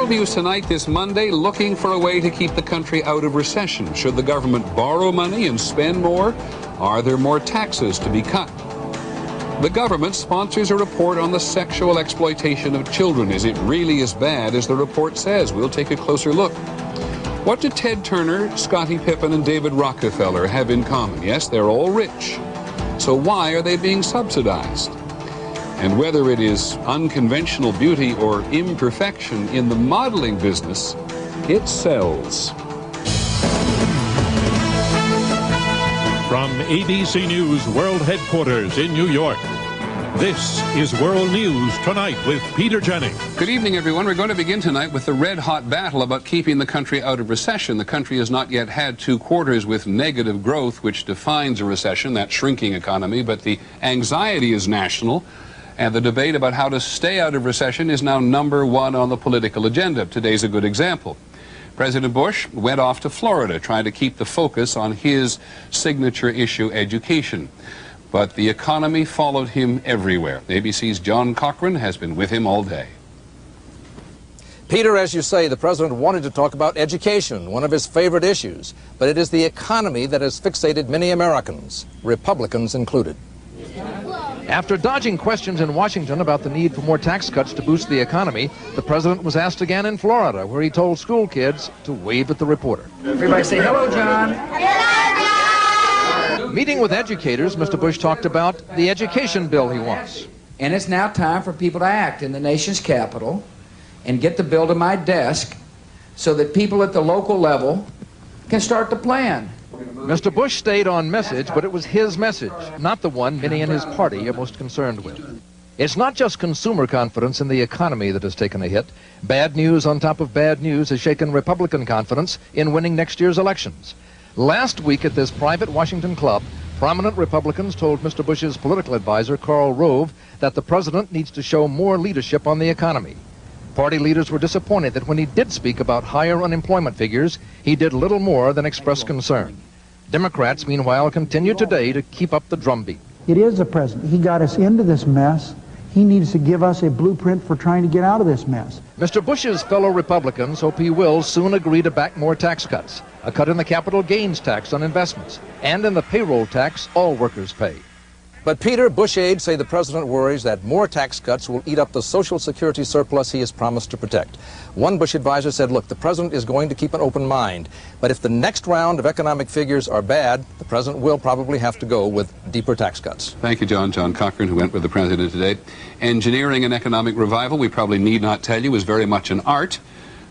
World News Tonight this Monday, looking for a way to keep the country out of recession. Should the government borrow money and spend more? Are there more taxes to be cut? The government sponsors a report on the sexual exploitation of children. Is it really as bad as the report says? We'll take a closer look. What do Ted Turner, Scottie Pippen, and David Rockefeller have in common? Yes, they're all rich. So why are they being subsidized? And whether it is unconventional beauty or imperfection in the modeling business, it sells. From ABC News World Headquarters in New York, this is World News Tonight with Peter Jennings. Good evening, everyone. We're going to begin tonight with the red-hot battle about keeping the country out of recession. The country has not yet had 2 quarters with negative growth, which defines a recession, that shrinking economy, but the anxiety is national. And the debate about how to stay out of recession is now #1 on the political agenda. Today's a good example. President Bush went off to Florida trying to keep the focus on his signature issue, education. But the economy followed him everywhere. ABC's John Cochran has been with him all day. Peter, as you say, the president wanted to talk about education, one of his favorite issues. But it is the economy that has fixated many Americans, Republicans included. After dodging questions in Washington about the need for more tax cuts to boost the economy, the president was asked again in Florida, where he told school kids to wave at the reporter. Everybody say, "Hello, John." Meeting with educators, Mr. Bush talked about the education bill he wants. And it's now time for people to act in the nation's capital and get the bill to my desk so that people at the local level can start to plan. Mr. Bush stayed on message, but it was his message, not the one many in his party are most concerned with. It's not just consumer confidence in the economy that has taken a hit. Bad news on top of bad news has shaken Republican confidence in winning next year's elections. Last week at this private Washington club, prominent Republicans told Mr. Bush's political advisor, Karl Rove, that the president needs to show more leadership on the economy. Party leaders were disappointed that when he did speak about higher unemployment figures, he did little more than express concern. Democrats, meanwhile, continue today to keep up the drumbeat. It is the president. He got us into this mess. He needs to give us a blueprint for trying to get out of this mess. Mr. Bush's fellow Republicans hope he will soon agree to back more tax cuts, a cut in the capital gains tax on investments, and in the payroll tax all workers pay. But Peter, Bush aides say the president worries that more tax cuts will eat up the Social Security surplus he has promised to protect. One Bush advisor said, look, the president is going to keep an open mind, but if the next round of economic figures are bad, the president will probably have to go with deeper tax cuts. Thank you, John. John Cochran, who went with the president today. Engineering an economic revival, we probably need not tell you, is very much an art.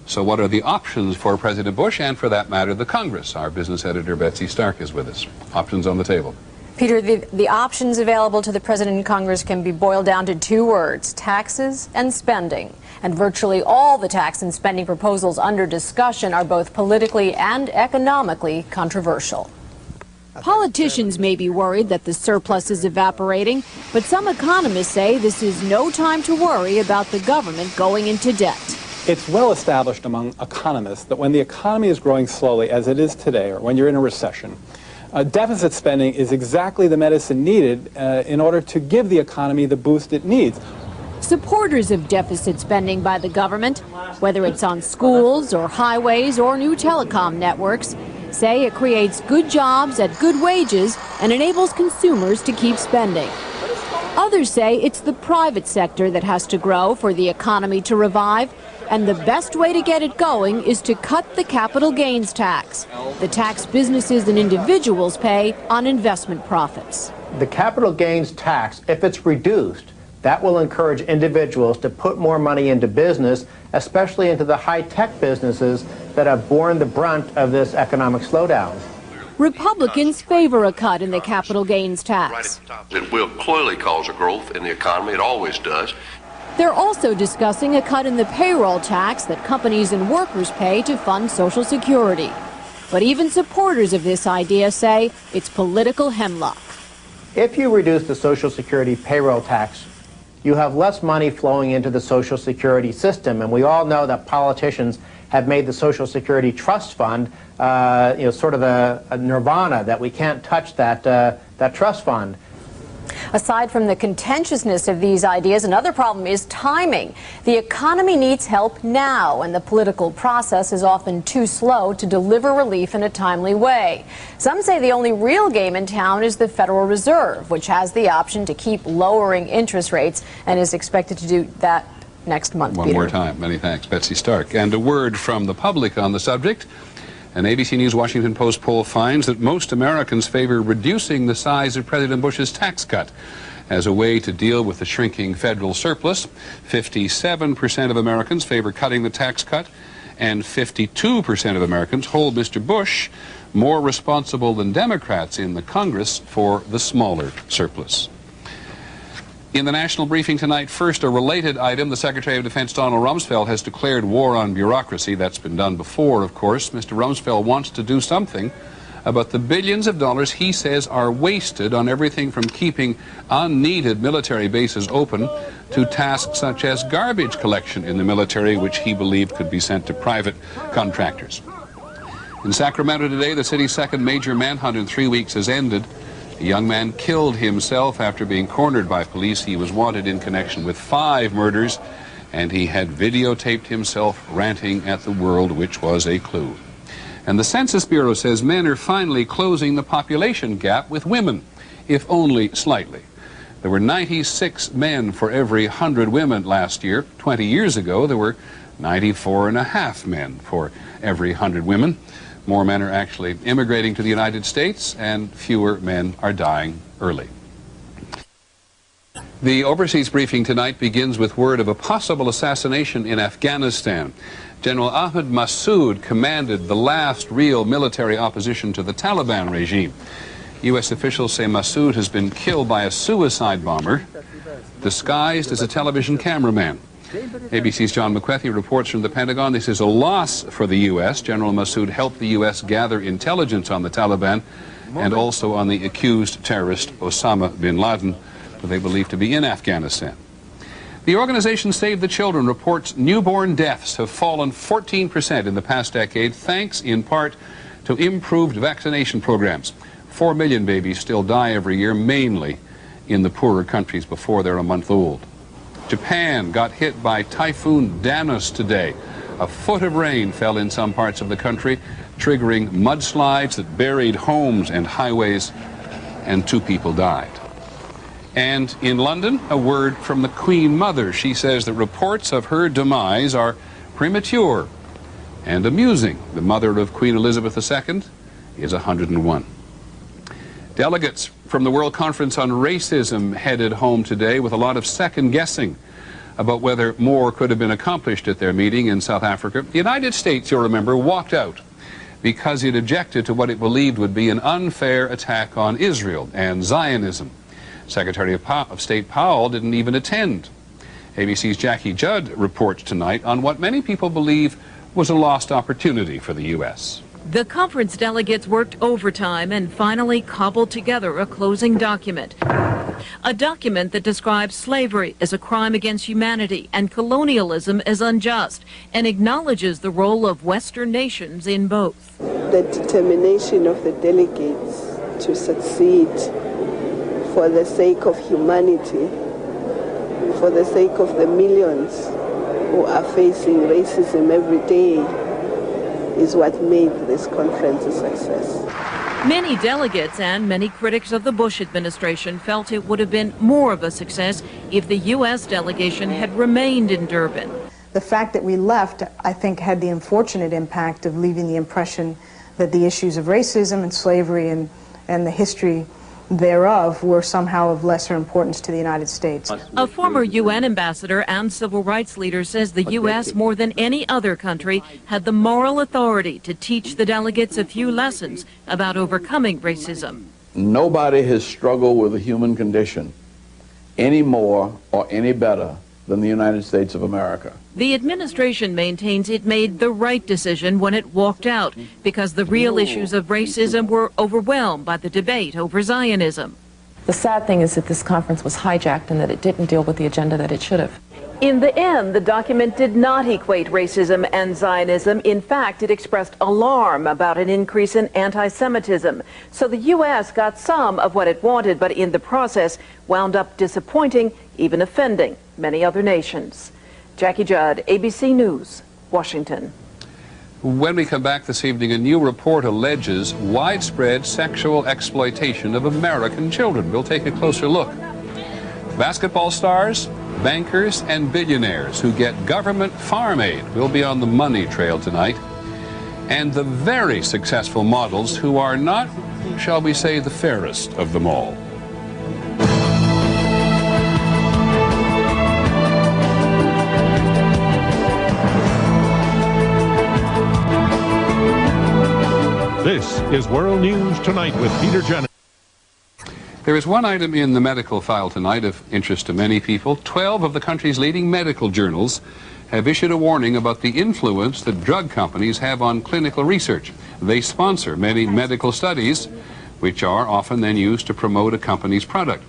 So what are the options for President Bush and, for that matter, the Congress? Our business editor, Betsy Stark, is with us. Options on the table. Peter, the options available to the President and Congress can be boiled down to 2 words, taxes and spending. And virtually all the tax and spending proposals under discussion are both politically and economically controversial. Politicians may be worried that the surplus is evaporating, but some economists say this is no time to worry about the government going into debt. It's well established among economists that when the economy is growing slowly, as it is today, or when you're in a recession, deficit spending is exactly the medicine needed in order to give the economy the boost it needs. Supporters of deficit spending by the government, whether it's on schools or highways or new telecom networks, say it creates good jobs at good wages and enables consumers to keep spending. Others say it's the private sector that has to grow for the economy to revive, and the best way to get it going is to cut the capital gains tax, the tax businesses and individuals pay on investment profits. The capital gains tax, if it's reduced, that will encourage individuals to put more money into business, especially into the high-tech businesses that have borne the brunt of this economic slowdown. Republicans favor a cut in the capital gains tax. It will clearly cause a growth in the economy. It always does. They're also discussing a cut in the payroll tax that companies and workers pay to fund Social Security. But even supporters of this idea say it's political hemlock. If you reduce the Social Security payroll tax, you have less money flowing into the Social Security system. And we all know that politicians have made the Social Security Trust Fund sort of a nirvana, that we can't touch that trust fund. Aside from the contentiousness of these ideas, another problem is timing. The economy needs help now, and the political process is often too slow to deliver relief in a timely way. Some say the only real game in town is the Federal Reserve, which has the option to keep lowering interest rates and is expected to do that next month. One more time. Many thanks, Betsy Stark. And a word from the public on the subject. An ABC News Washington Post poll finds that most Americans favor reducing the size of President Bush's tax cut as a way to deal with the shrinking federal surplus. 57% of Americans favor cutting the tax cut, and 52% of Americans hold Mr. Bush more responsible than Democrats in the Congress for the smaller surplus. In the national briefing tonight, first, a related item. The Secretary of Defense, Donald Rumsfeld, has declared war on bureaucracy. That's been done before, of course. Mr. Rumsfeld wants to do something about the billions of dollars he says are wasted on everything from keeping unneeded military bases open to tasks such as garbage collection in the military, which he believed could be sent to private contractors. In Sacramento today, the city's second major manhunt in 3 weeks has ended. A young man killed himself after being cornered by police. He was wanted in connection with 5 murders, and he had videotaped himself ranting at the world, which was a clue. And the Census Bureau says men are finally closing the population gap with women, if only slightly. There were 96 men for every 100 women last year. 20 years ago, there were 94.5 men for every 100 women. More men are actually immigrating to the United States, and fewer men are dying early. The overseas briefing tonight begins with word of a possible assassination in Afghanistan. General Ahmad Massoud commanded the last real military opposition to the Taliban regime. U.S. officials say Massoud has been killed by a suicide bomber disguised as a television cameraman. ABC's John McWethy reports from the Pentagon. This is a loss for the U.S. General Massoud helped the U.S. gather intelligence on the Taliban and also on the accused terrorist Osama bin Laden, who they believe to be in Afghanistan. The organization Save the Children reports newborn deaths have fallen 14% in the past decade, thanks in part to improved vaccination programs. 4 million babies still die every year, mainly in the poorer countries before they're a month old. Japan got hit by Typhoon Danos today. A foot of rain fell in some parts of the country, triggering mudslides that buried homes and highways, and 2 people died. And in London, a word from the Queen Mother. She says that reports of her demise are premature and amusing. The mother of Queen Elizabeth II is 101. Delegates from the World Conference on Racism headed home today with a lot of second-guessing about whether more could have been accomplished at their meeting in South Africa. The United States, you'll remember, walked out because it objected to what it believed would be an unfair attack on Israel and Zionism. Secretary of State Powell didn't even attend. ABC's Jackie Judd reports tonight on what many people believe was a lost opportunity for the U.S. The conference delegates worked overtime and finally cobbled together a closing document. A document that describes slavery as a crime against humanity and colonialism as unjust, and acknowledges the role of Western nations in both. The determination of the delegates to succeed for the sake of humanity, for the sake of the millions who are facing racism every day, is what made this conference a success. Many delegates and many critics of the Bush administration felt it would have been more of a success if the U.S. delegation had remained in Durban. The fact that we left, I think, had the unfortunate impact of leaving the impression that the issues of racism and slavery and the history thereof were somehow of lesser importance to the United States. A former UN ambassador and civil rights leader says the U.S., more than any other country, had the moral authority to teach the delegates a few lessons about overcoming racism. Nobody has struggled with the human condition any more or any better than the United States of America. The administration maintains it made the right decision when it walked out because the real issues of racism were overwhelmed by the debate over Zionism. The sad thing is that this conference was hijacked and that it didn't deal with the agenda that it should have. In the end, the document did not equate racism and Zionism. In fact, it expressed alarm about an increase in anti-Semitism. So the U.S. got some of what it wanted, but in the process wound up disappointing, even offending many other nations. Jackie Judd, ABC News, Washington. When we come back this evening, a new report alleges widespread sexual exploitation of American children. We'll take a closer look. Basketball stars, bankers, and billionaires who get government farm aid will be on the money trail tonight. And the very successful models who are not, shall we say, the fairest of them all. This is World News Tonight with Peter Jennings. There is one item in the medical file tonight of interest to many people. 12 of the country's leading medical journals have issued a warning about the influence that drug companies have on clinical research. They sponsor many medical studies, which are often then used to promote a company's product.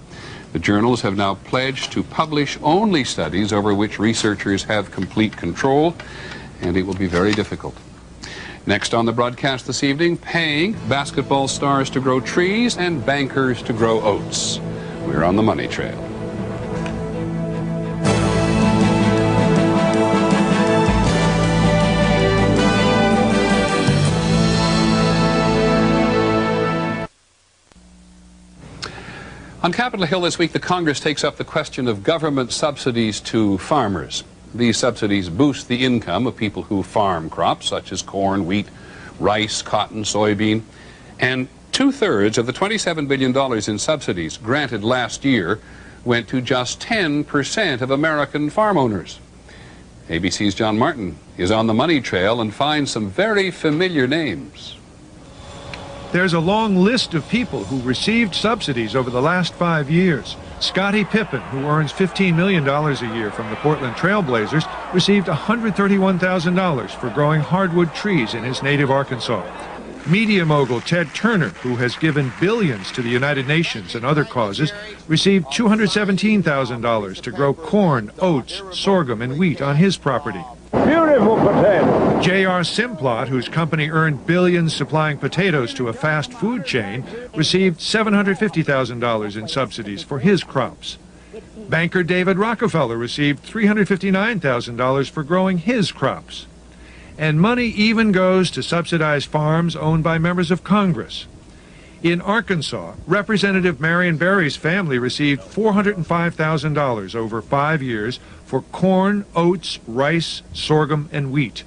The journals have now pledged to publish only studies over which researchers have complete control, and it will be very difficult. Next on the broadcast this evening, paying basketball stars to grow trees and bankers to grow oats. We're on the money trail. On Capitol Hill this week, the Congress takes up the question of government subsidies to farmers. These subsidies boost the income of people who farm crops such as corn, wheat, rice, cotton, soybean. And 2/3 of the $27 billion in subsidies granted last year went to just 10% of American farm owners. ABC's John Martin is on the money trail and finds some very familiar names. There's a long list of people who received subsidies over the last 5 years. Scottie Pippen, who earns $15 million a year from the Portland Trail Blazers, received $131,000 for growing hardwood trees in his native Arkansas. Media mogul Ted Turner, who has given billions to the United Nations and other causes, received $217,000 to grow corn, oats, sorghum, and wheat on his property. Beautiful potato. J.R. Simplot, whose company earned billions supplying potatoes to a fast food chain, received $750,000 in subsidies for his crops. Banker David Rockefeller received $359,000 for growing his crops. And money even goes to subsidize farms owned by members of Congress. In Arkansas, Representative Marion Barry's family received $405,000 over 5 years for corn, oats, rice, sorghum, and wheat.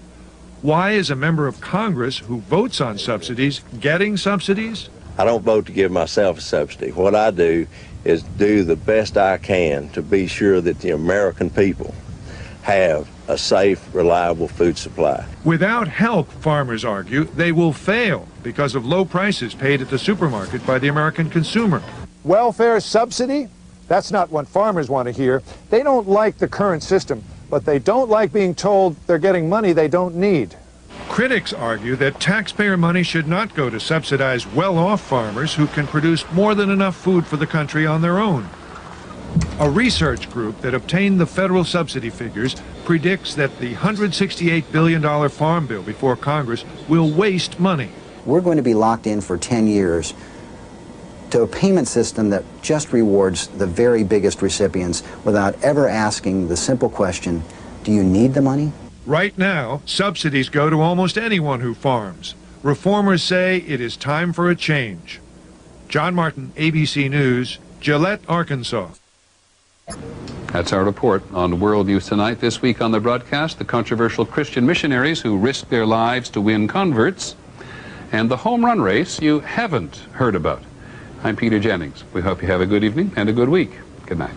Why is a member of Congress who votes on subsidies getting subsidies? I don't vote to give myself a subsidy. What I do is do the best I can to be sure that the American people have a safe, reliable food supply. Without help, farmers argue, they will fail because of low prices paid at the supermarket by the American consumer. Welfare subsidy? That's not what farmers want to hear. They don't like the current system, but they don't like being told they're getting money they don't need. Critics argue that taxpayer money should not go to subsidize well-off farmers who can produce more than enough food for the country on their own. A research group that obtained the federal subsidy figures predicts that the $168 billion farm bill before Congress will waste money. We're going to be locked in for 10 years to a payment system that just rewards the very biggest recipients without ever asking the simple question, do you need the money? Right now, subsidies go to almost anyone who farms. Reformers say it is time for a change. John Martin, ABC News, Gillette, Arkansas. That's our report on World News Tonight. This week on the broadcast, the controversial Christian missionaries who risked their lives to win converts, and the home run race you haven't heard about. I'm Peter Jennings. We hope you have a good evening and a good week. Good night.